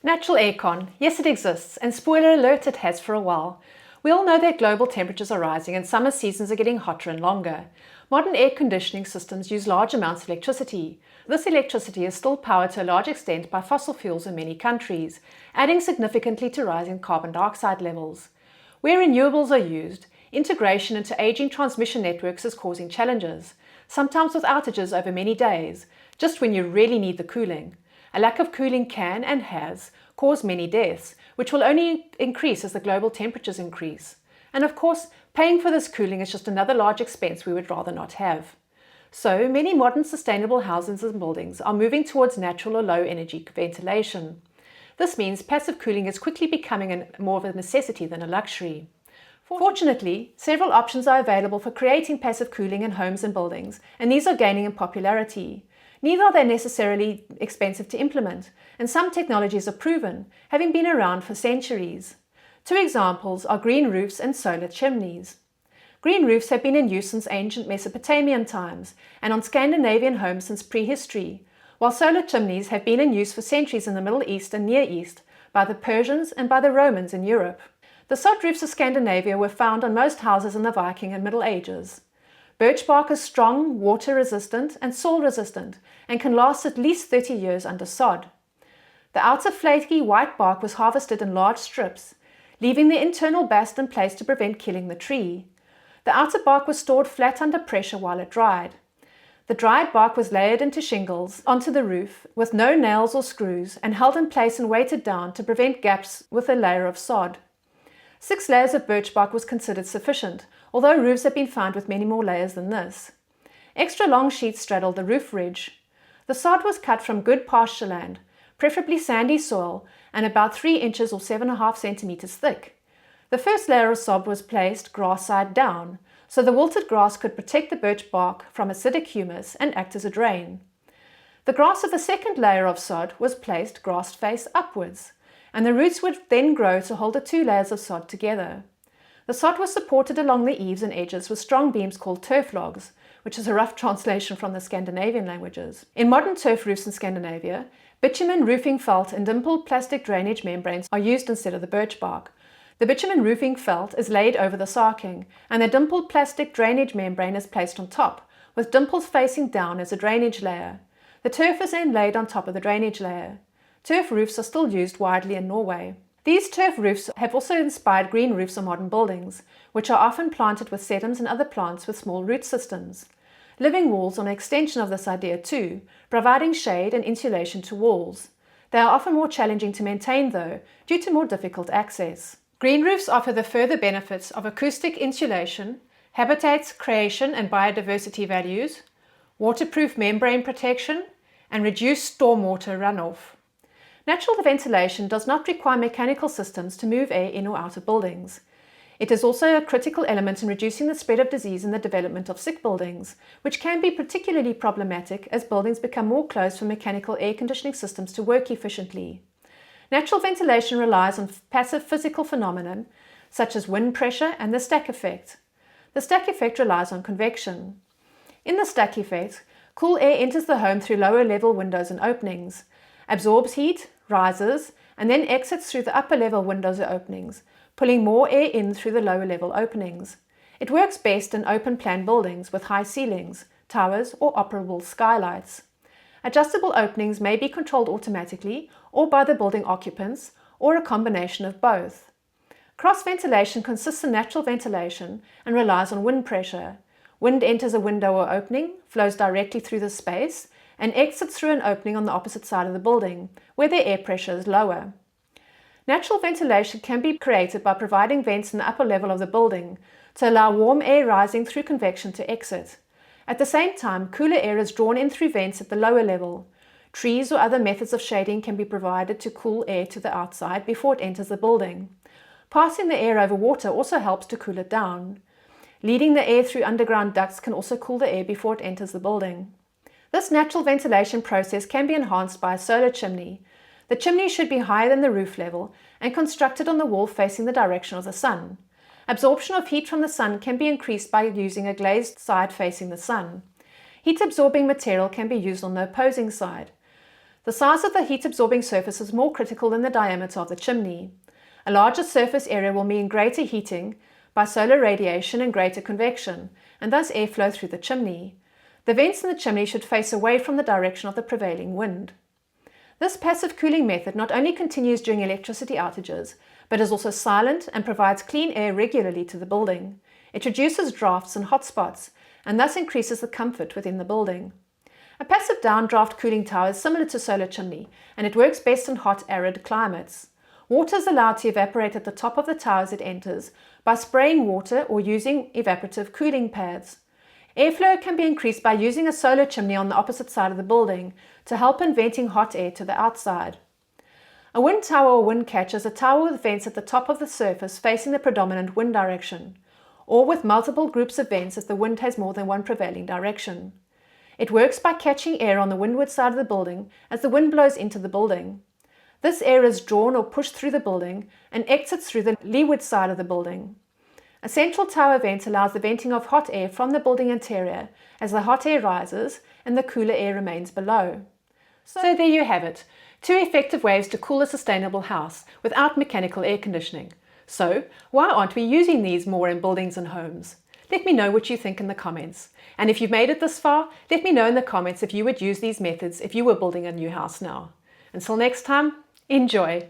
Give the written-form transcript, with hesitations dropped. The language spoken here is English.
Natural aircon, yes it exists, and spoiler alert, it has for a while. We all know that global temperatures are rising and summer seasons are getting hotter and longer. Modern air conditioning systems use large amounts of electricity. This electricity is still powered to a large extent by fossil fuels in many countries, adding significantly to rising carbon dioxide levels. Where renewables are used, integration into aging transmission networks is causing challenges, sometimes with outages over many days, just when you really need the cooling. A lack of cooling can and has caused many deaths, which will only increase as the global temperatures increase. And of course, paying for this cooling is just another large expense we would rather not have. So many modern sustainable houses and buildings are moving towards natural or low energy ventilation. This means passive cooling is quickly becoming more of a necessity than a luxury. Fortunately, several options are available for creating passive cooling in homes and buildings, and these are gaining in popularity. Neither are they necessarily expensive to implement, and some technologies are proven, having been around for centuries. Two examples are green roofs and solar chimneys. Green roofs have been in use since ancient Mesopotamian times and on Scandinavian homes since prehistory, while solar chimneys have been in use for centuries in the Middle East and Near East by the Persians and by the Romans in Europe. The sod roofs of Scandinavia were found on most houses in the Viking and Middle Ages. Birch bark is strong, water-resistant and soil-resistant and can last at least 30 years under sod. The outer flaky white bark was harvested in large strips, leaving the internal bast in place to prevent killing the tree. The outer bark was stored flat under pressure while it dried. The dried bark was layered into shingles onto the roof with no nails or screws and held in place and weighted down to prevent gaps with a layer of sod. 6 layers of birch bark was considered sufficient, although roofs have been found with many more layers than this. Extra long sheets straddled the roof ridge. The sod was cut from good pasture land, preferably sandy soil, and about 3 inches or 7.5 centimeters thick. The first layer of sod was placed grass side down, so the wilted grass could protect the birch bark from acidic humus and act as a drain. The grass of the second layer of sod was placed grass face upwards, and the roots would then grow to hold the 2 layers of sod together. The sod was supported along the eaves and edges with strong beams called turf logs, which is a rough translation from the Scandinavian languages. In modern turf roofs in Scandinavia, bitumen roofing felt and dimpled plastic drainage membranes are used instead of the birch bark. The bitumen roofing felt is laid over the sarking, and the dimpled plastic drainage membrane is placed on top, with dimples facing down as a drainage layer. The turf is then laid on top of the drainage layer. Turf roofs are still used widely in Norway. These turf roofs have also inspired green roofs on modern buildings, which are often planted with sedums and other plants with small root systems. Living walls are an extension of this idea too, providing shade and insulation to walls. They are often more challenging to maintain though, due to more difficult access. Green roofs offer the further benefits of acoustic insulation, habitat creation and biodiversity values, waterproof membrane protection, and reduced stormwater runoff. Natural ventilation does not require mechanical systems to move air in or out of buildings. It is also a critical element in reducing the spread of disease and the development of sick buildings, which can be particularly problematic as buildings become more closed for mechanical air conditioning systems to work efficiently. Natural ventilation relies on passive physical phenomena such as wind pressure and the stack effect. The stack effect relies on convection. In the stack effect, cool air enters the home through lower level windows and openings, absorbs heat, rises, and then exits through the upper level windows or openings, pulling more air in through the lower level openings. It works best in open plan buildings with high ceilings, towers, or operable skylights. Adjustable openings may be controlled automatically or by the building occupants, or a combination of both. Cross ventilation consists of natural ventilation and relies on wind pressure. Wind enters a window or opening, flows directly through the space, and exits through an opening on the opposite side of the building, where the air pressure is lower. Natural ventilation can be created by providing vents in the upper level of the building to allow warm air rising through convection to exit. At the same time, cooler air is drawn in through vents at the lower level. Trees or other methods of shading can be provided to cool air to the outside before it enters the building. Passing the air over water also helps to cool it down. Leading the air through underground ducts can also cool the air before it enters the building. This natural ventilation process can be enhanced by a solar chimney. The chimney should be higher than the roof level and constructed on the wall facing the direction of the sun. Absorption of heat from the sun can be increased by using a glazed side facing the sun. Heat-absorbing material can be used on the opposing side. The size of the heat-absorbing surface is more critical than the diameter of the chimney. A larger surface area will mean greater heating by solar radiation and greater convection, and thus airflow through the chimney. The vents in the chimney should face away from the direction of the prevailing wind. This passive cooling method not only continues during electricity outages, but is also silent and provides clean air regularly to the building. It reduces drafts and hotspots, and thus increases the comfort within the building. A passive downdraft cooling tower is similar to solar chimney, and it works best in hot, arid climates. Water is allowed to evaporate at the top of the tower as it enters by spraying water or using evaporative cooling pads. Airflow can be increased by using a solar chimney on the opposite side of the building to help in venting hot air to the outside. A wind tower or wind catch is a tower with vents at the top of the surface facing the predominant wind direction, or with multiple groups of vents if the wind has more than one prevailing direction. It works by catching air on the windward side of the building as the wind blows into the building. This air is drawn or pushed through the building and exits through the leeward side of the building. A central tower vent allows the venting of hot air from the building interior as the hot air rises and the cooler air remains below. So there you have it, 2 effective ways to cool a sustainable house without mechanical air conditioning. So why aren't we using these more in buildings and homes? Let me know what you think in the comments. And if you've made it this far, let me know in the comments if you would use these methods if you were building a new house now. Until next time, enjoy!